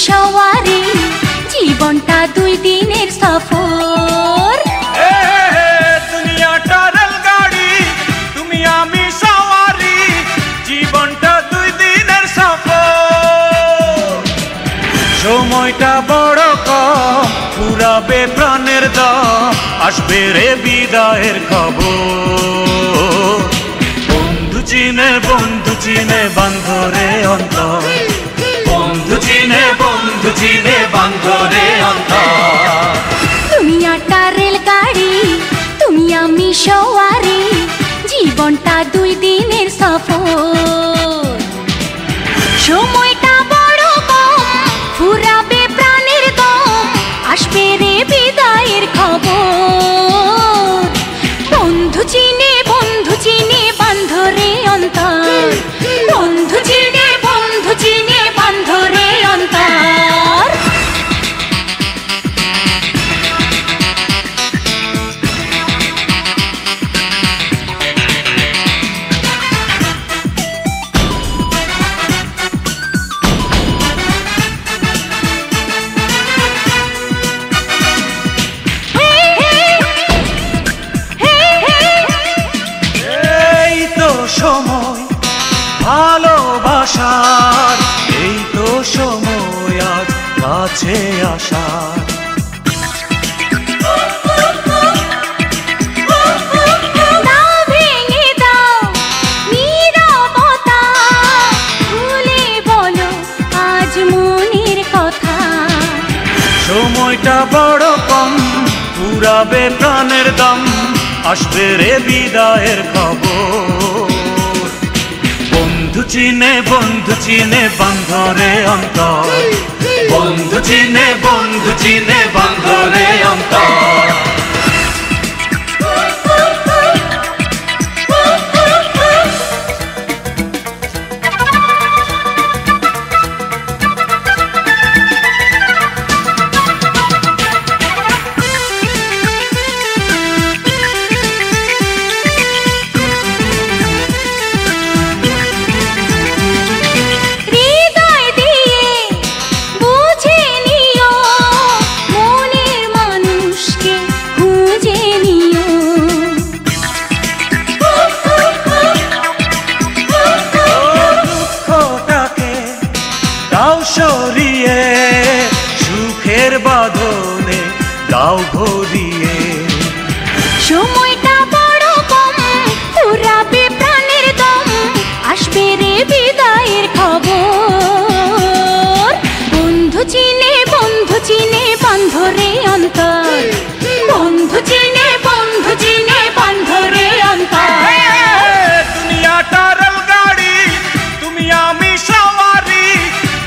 সওয়ারি জীবনটা দুই দিনের সফর। দুনিয়াটা রেলগাড়ি, তুমি আমি সওয়ারি, জীবনটা দুই দিনের সফর। সময়টা বড় কম, পুরাবে প্রাণের দাম, আসবে রে বিদায়ের খবর। বন্ধু চিনে বান্ধরে অন্তর, বন্ধু চিনে বান্ধরে অন্তর। দুনিয়াটা রেলগাড়ি, তুমি আমি সওয়ারি, জীবনটা দুই দিনের সফর। সময়টা বড় কম, ফুরাবে প্রাণের দম, আসবে রে বিদায়ের খবর। বন্ধু চিনে বান্ধরে অন্তর, বন্ধু চিনে বান্ধরে অন্তর। এই তো সময় ভালোবাসার, এই তো সময় আজ কাছে আসার। সময়টা বড় কম, পুরাবে প্রাণের দাম, আসবে রে বিদায়ের খবর। বন্ধু চিনে বান্ধরে অন্তর, বন্ধু চিনে বান্ধরে অন্তর। সরিয়ে সুখের বাঁধনে দাও ভরিয়ে। সময়টা বড় কম, পুরাবে প্রাণের দম, আসবে রে বিদায়ের খবর। বন্ধু চিনে বান্ধরে অন্তর, বন্ধু চিনে বান্ধরে অন্তর। দুনিয়াটা রেলগাড়ি, তুমি আমি সওয়ারি,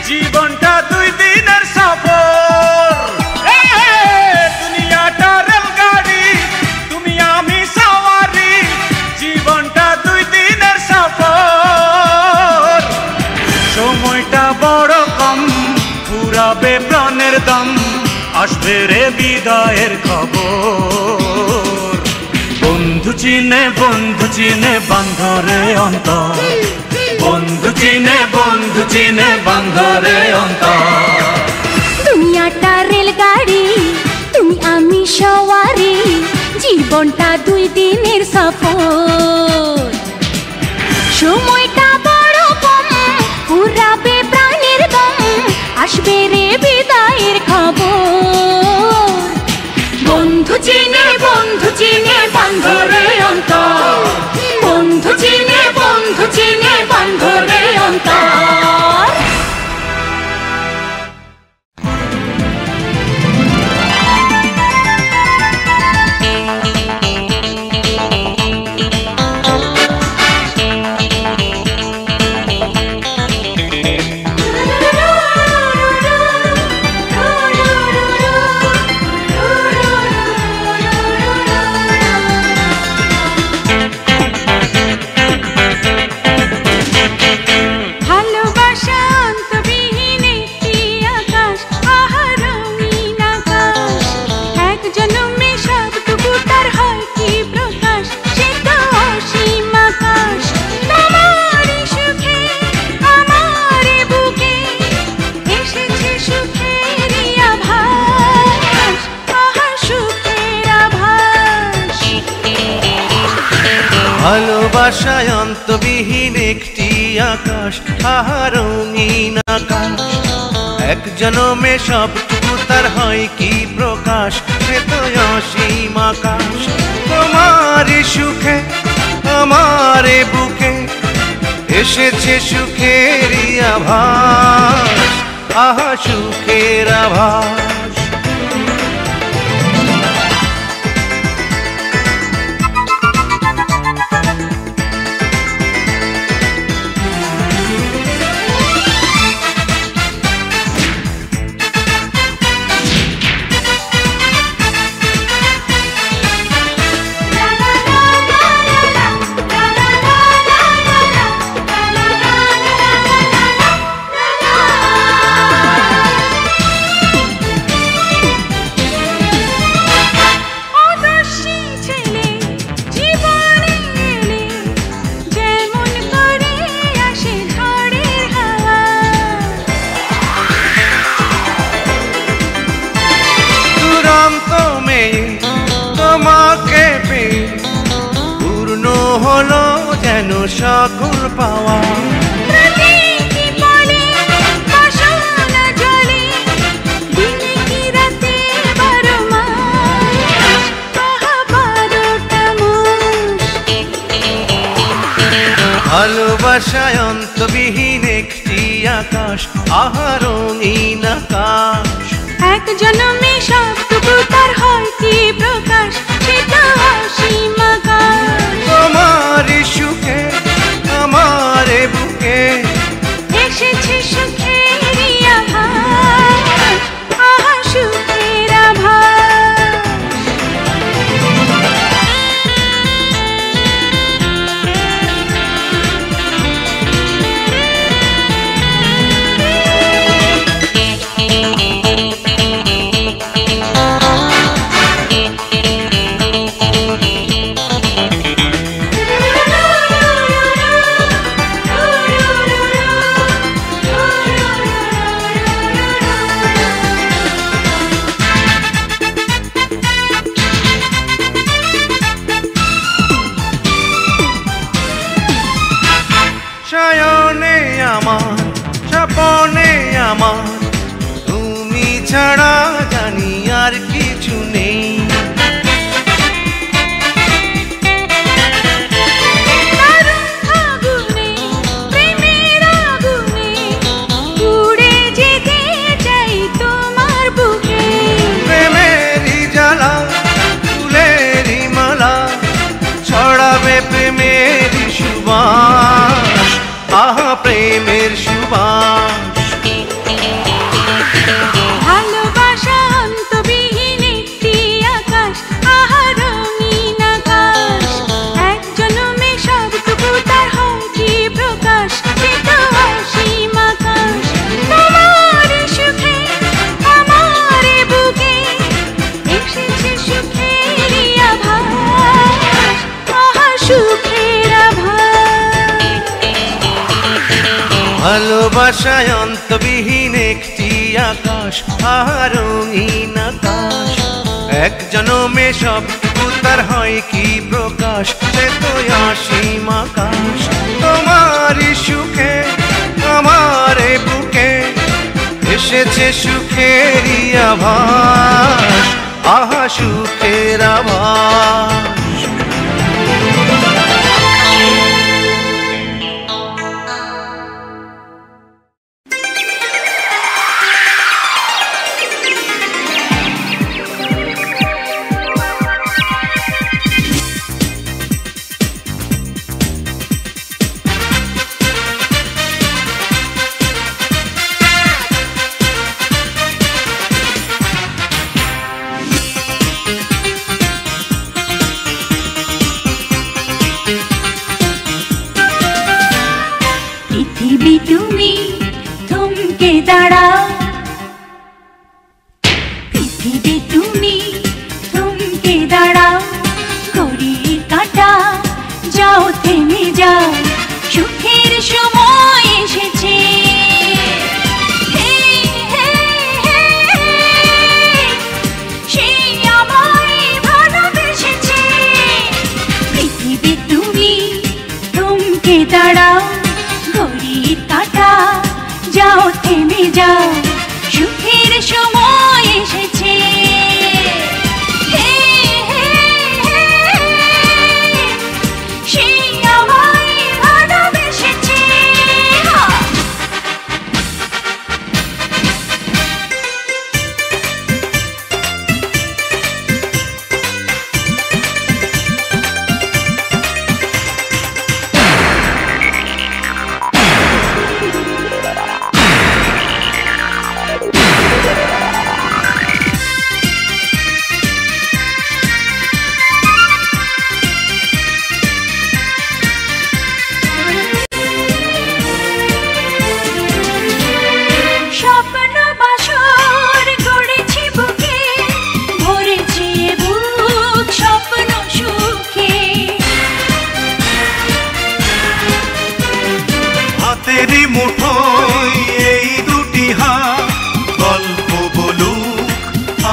জীবনটা দুই দিনের সফর। দুনিয়াটা রেলগাড়ি, তুমি আমি সওয়ারি, জীবনটা দুই দিনের সফর। সময়টা বড় কম, ফুরাবে প্রাণের দাম, আসবে রে বিদায়ের খবর। বন্ধু চিনে বান্ধরে অন্তর, বন্ধু চিনে বান্ধরে অন্তর। দুনিয়াটা রেলগাড়ি, তুমি আমি সওয়ারি, জীবনটা দুই দিনের সফর। সময়টা বড় কম, পুরাবে প্রাণের দম, আসবে রে বিদায়ের খবর। বন্ধু চিনে বান্ধরে অন্তর, বন্ধু চিনে বান্ধরে অন্তর। ভালোবাসায় অন্তবিহীন একটি আকাশ, আহা রঙিন আকাশ। এক জনমে সবটুকু তার হয় কি প্রকাশ, সে তো অসীম আকাশ। তোমারই সুখে আমার বুকে এসেছে সুখেরই আভাস, আহা সুখের আভাস। হলো যেন সকল পাওয়া, ভালোবাসায় অন্তবিহীন একটি আকাশ, আহা রঙিন আকাশ। এক জনমে সবটুকু তার হয় কি প্রকাশ, সেটা অসীম আকাশ। তোমারই সুখে আমার বুকে এসেছে সুখেরই আভাস, আহা সুখের আভাস। শয়নে আমার স্বপনে আমার তুমি ছাড়া জানি আর কিছু নেই। প্রেমেরই জ্বালা ফুলেরই মালা ছড়াবে প্রেমেরই সুবাস, আহা প্রেমের সুবাস। ভালোবাসা অন্তবিহীন একটি আকাশ, আহা রঙিন আকাশ। এক জনমে সবটুকু তার হয় কি প্রকাশ, সেটা অসীম আকাশ। তোমার সুখে আমার বুকে এসেছে সুখেরই আভাস, আহা সুখের আভাস। ভালোবাসায় অন্তবিহীন একটি আকাশ, আহা রঙিন আকাশ। এক জনমে সবটুকু তার হয় কি প্রকাশ, সে তো অসীম আকাশ। তোমারই সুখে আমার বুকে এসেছে সুখেরই আভাস, আহা সুখের আভাস। পৃথিবী তুমি থমকে দাঁড়াও, পৃথিবী তুমি থমকে দাঁড়াও। ঘড়ির কাঁটা যাও থেমে যাও, সুখের সময় এসেছে। সেই আমায় ভালোবেসেছে। পৃথিবী তুমি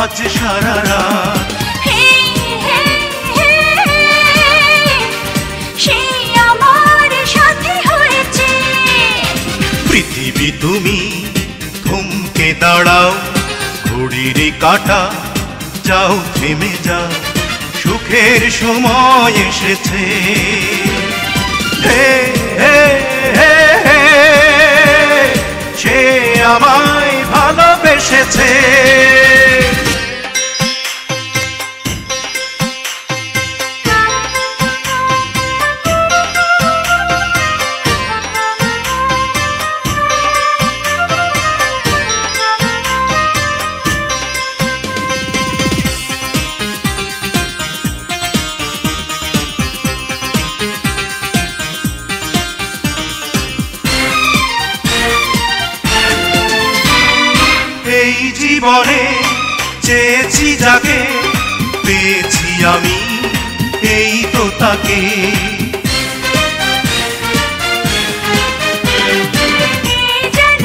আজ সারা রাত। হে হে হে সে আমার সাথে হয়েছে। পৃথিবী তুমি থমকে দাঁড়াও, ঘড়ির কাঁটা যাও থেমে যাও, সুখের সময় এসেছে। হে হে হে হে সে আমায় ভালোবেসেছে। এই জীবনে চেয়েছি যাকে, পেয়েছি আমি এই তো তাকে। যেন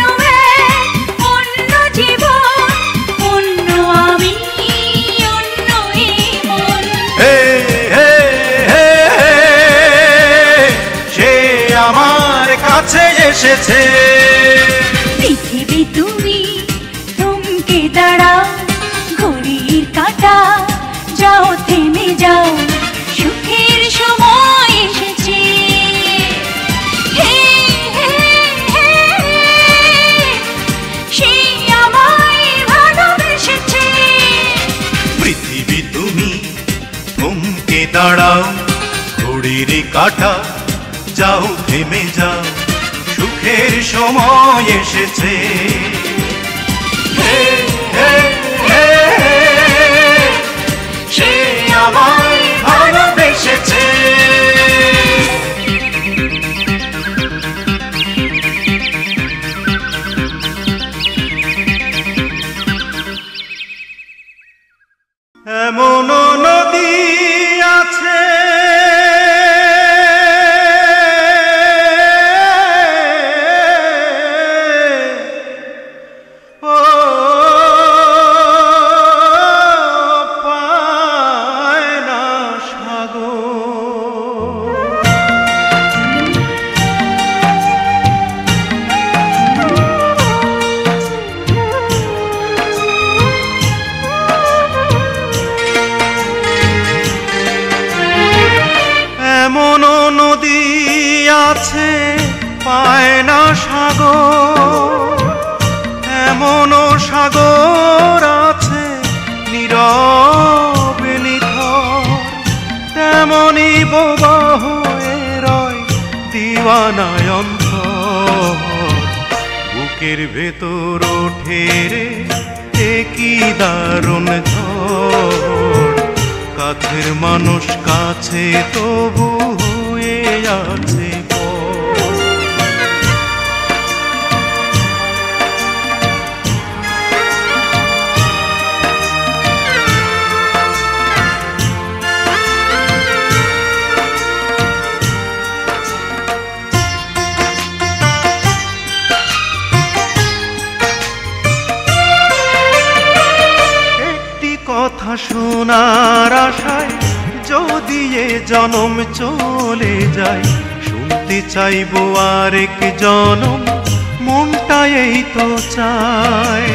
এক অন্য জীবন, অন্য আমি, অন্য এই মন। হে হে হে সে আমার কাছে এসেছে। পৃথিবী তুমি থমকে দাঁড়াও, ঘড়ির কাঁটা যাও থেমে যাও, সুখের সময় এসেছে। হে হে হে সে আমায় ভালোবেসেছে। পৃথিবী তুমি থমকে দাঁড়াও, ঘড়ির কাঁটা যাও থেমে যাও, সুখের সময় এসেছে। হে হে হে সে আমায় ভালোবেসেছে। এমন নদী আছে ও পায় না সাগর। এমন নদী আছে পায় না সাগর, এমন সাগর আছে নীরবে নিথর, তেমনি বোবা হয়ে রয় দিওয়ানায় অন্তর। বুকের ভেতর ওঠে রে কি দারুণ ঝড়, কাছের মানুষ কাছে তবু হয়ে আছে পর। একটি কথা শোনার আশায় যদি এ জনম চলে যায়, শুনতে চাইবো আরেক জনম, মনটা এই তো চায়।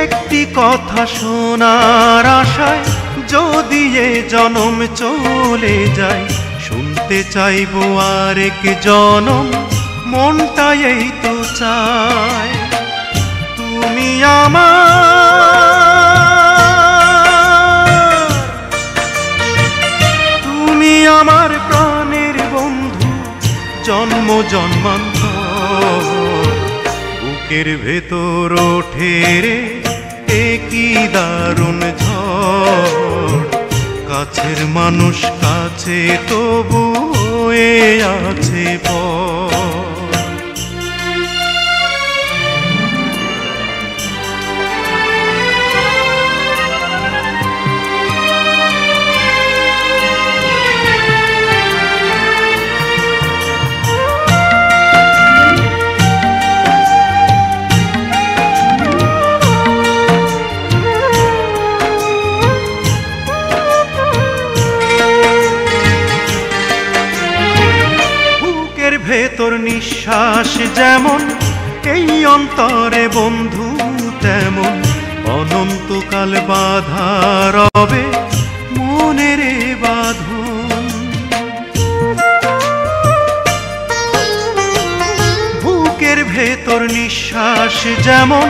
একটি কথা শোনার আশায় যদি এ জনম চলে যায়, শুনতে চাইবো আরেক জনম, মনটা এই তো চায়। তুমি আমার প্রাণের বন্ধু, জন্ম জন্মান্তর। বুকের ভেতর ওঠে রে কি দারুণ ঝড়, কাছের মানুষ কাছে তবু হয়ে আছে পর। যেমন এই অন্তরে বন্ধু তেমন অনন্তকাল বাধা রবে মনের বাঁধন। বুকের ভেতর নিঃশ্বাস যেমন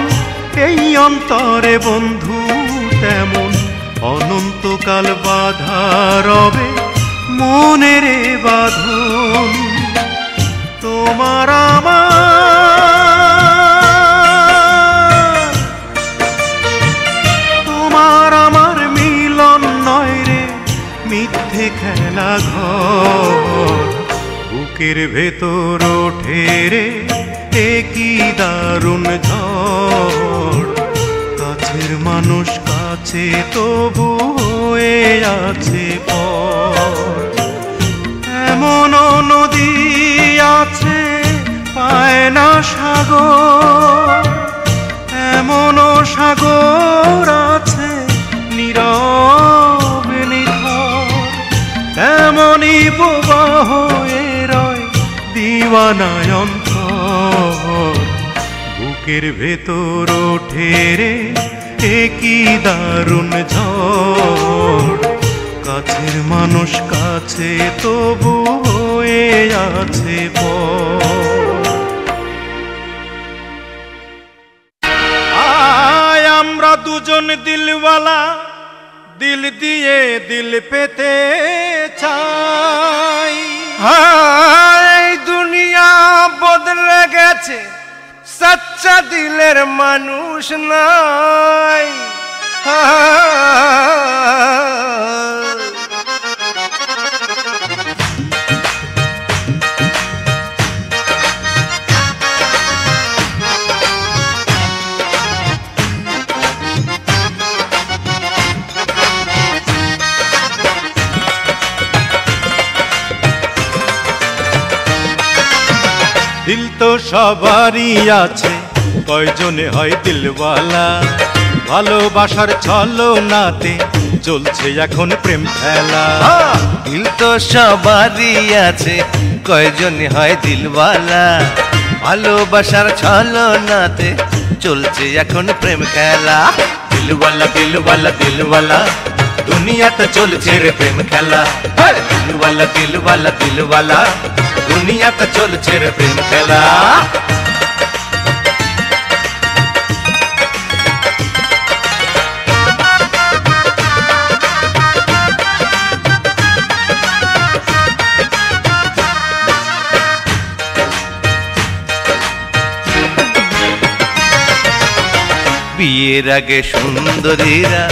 এই অন্তরে বন্ধু তেমন অনন্তকাল বাধা রবে মনের বাঁধন। তোমার আমার মিলন নয় রে মিথ্যে খেলা ঘর। বুকের ভেতর ওঠে রে কি দারুণ ঝড়। কাছের মানুষ কাছে তবু হয়ে আছে পর। এমন নদী আছে পায় না সাগর, এমন সাগর আছে নীরব নিথর। তেমনি প্রবাহ রয় দিওয়ানায় অন্তর। বুকের ভেতর ওঠে রে কি দারুণ ঝড়। কাছের মানুষ কাছে তবু হয়ে আছে আয় আমরা দুজন দিলওয়ালা, দিল দিয়ে দিল পেতে চাই। হায় দুনিয়া বদলে গেছে, সচ্চা দিলের মানুষ নাই। দিল তো সবারই আছে, কয়জনে হয় দিলওয়ালা। ভালোবাসার ছলনাতে চলছে এখন প্রেম খেলা। দিল তো সবারই আছে, কয়জন হয় দিলওয়ালা। ভালোবাসার ছলনাতে চলছে এখন প্রেম খেলা। দিলওয়ালা দিলওয়ালা দিলওয়ালা, দুনিয়াতে চলছে রে প্রেম খেলা। দিলওয়ালা দিলওয়ালা দিলওয়ালা, দুনিয়াতে চলছে রে প্রেম খেলা। বিয়ের আগে সুন্দরীরা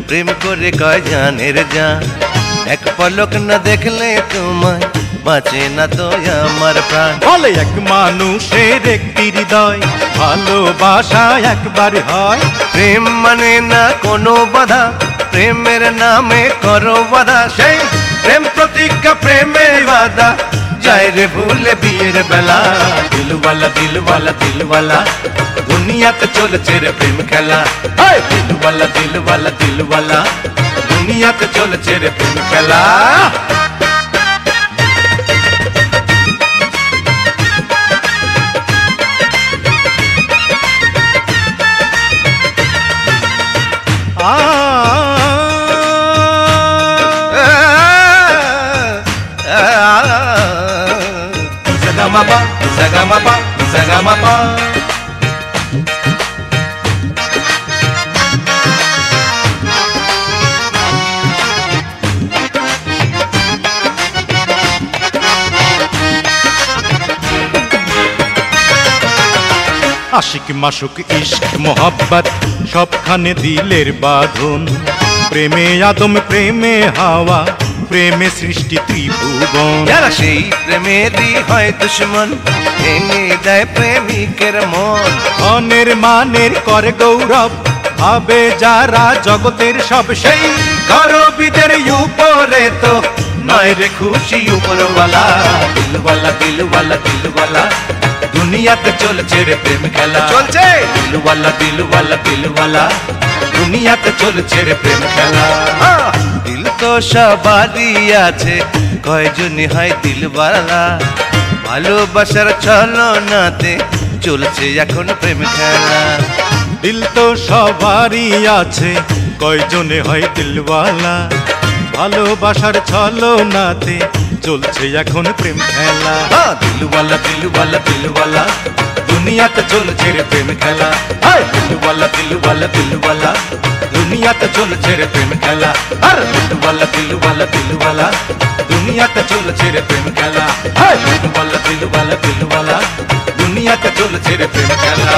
প্রেম করে কয় জানের জান। এক পলক না দেখলে তোমায় বাঁচে না তো আমার প্রাণ। বলে এক মানুষের একটি হৃদয়, ভালোবাসা একবার হয়। প্রেম মানে না কোনো বাধা, প্রেমের নামে করো বাধা। সেই প্রেম প্রতিজ্ঞা প্রেমের বাধা যায় রে ভুলে বিয়ের বেলা। দিলওয়ালা দিলওয়ালা দিলওয়ালা, দুনিয়াতে চলছে রে প্রেম খেলা। দিলওয়ালা দিলওয়ালা দিলওয়ালা, দুনিয়াতে চলছে রে প্রেম খেলা। Zagamapa, zagamapa, zagamapa. আশিক মাসুক ইশক মোহাব্বত সবখানে দিলের বাঁধন। প্রেমে আদম প্রেমে হাওয়া, প্রেমে সৃষ্টি ত্রিভুবন। যারা সেই প্রেমেরই হয় দুশ্মন, ভেঙে দেয় প্রেমিকের মন। ধনের মানের করে গৌরব, ভাবে যারা জগতের সব সেই গরবিদের উপরে তো নয় রে খুশি উপরওয়ালা। দিলওয়ালা দিলওয়ালা দিলওয়ালা, দুনিয়াতে চলছে রে প্রেম খেলা। চলছে দিলওয়ালা দিলওয়ালা দিলওয়ালা, দুনিয়াতে চলছে রে প্রেম খেলা। দিল তো সবারই আছে, কয়জনই হয় দিলওয়ালা। ভালোবাসার ছলনাতে চলছে এখন প্রেম খেলা। দিল তো সবারই আছে, কয়জনে হয় দিলওয়ালা। ভালোবাসার ছলনাতে চলছে এখন প্রেম খেলা। দিলওয়ালা দিলওয়ালা দিলওয়ালা দুনিয়াতে চলছে রে প্রেম খেলা। দিলওয়ালা দিলওয়ালা দিলওয়ালা দুনিয়াতে চলছে রে প্রেম খেলা। আর দিলওয়ালা দিলওয়ালা দিলওয়ালা দুনিয়াতে চলছে রে প্রেম খেলা। দিলওয়ালা দিলওয়ালা দিলওয়ালা দুনিয়াতে চলছে রে প্রেম খেলা।